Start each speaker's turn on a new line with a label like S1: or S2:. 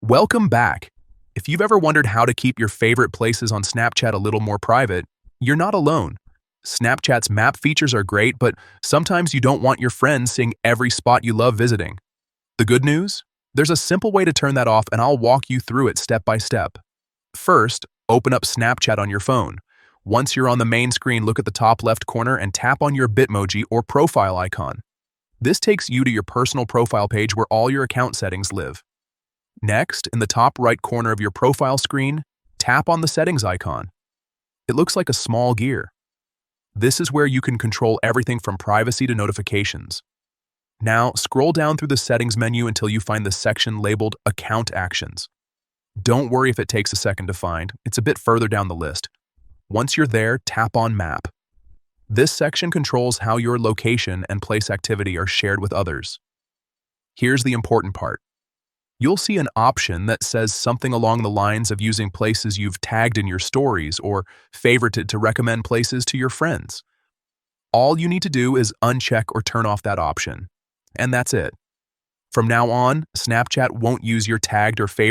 S1: Welcome back. If you've ever wondered how to keep your favorite places on Snapchat a little more private, you're not alone. Snapchat's map features are great, but sometimes you don't want your friends seeing every spot you love visiting. The good news? There's a simple way to turn that off, and I'll walk you through it step by step. First, open up Snapchat on your phone. Once you're on the main screen, look at the top left corner and tap on your Bitmoji or profile icon. This takes you to your personal profile page where all your account settings live. Next, in the top right corner of your profile screen, tap on the settings icon. It looks like a small gear. This is where you can control everything from privacy to notifications. Now, scroll down through the settings menu until you find the section labeled Account Actions. Don't worry if it takes a second to find, it's a bit further down the list. Once you're there, tap on Map. This section controls how your location and place activity are shared with others. Here's the important part. You'll see an option that says something along the lines of using places you've tagged in your stories or favorited to recommend places to your friends. All you need to do is uncheck or turn off that option. And that's it. From now on, Snapchat won't use your tagged or favorite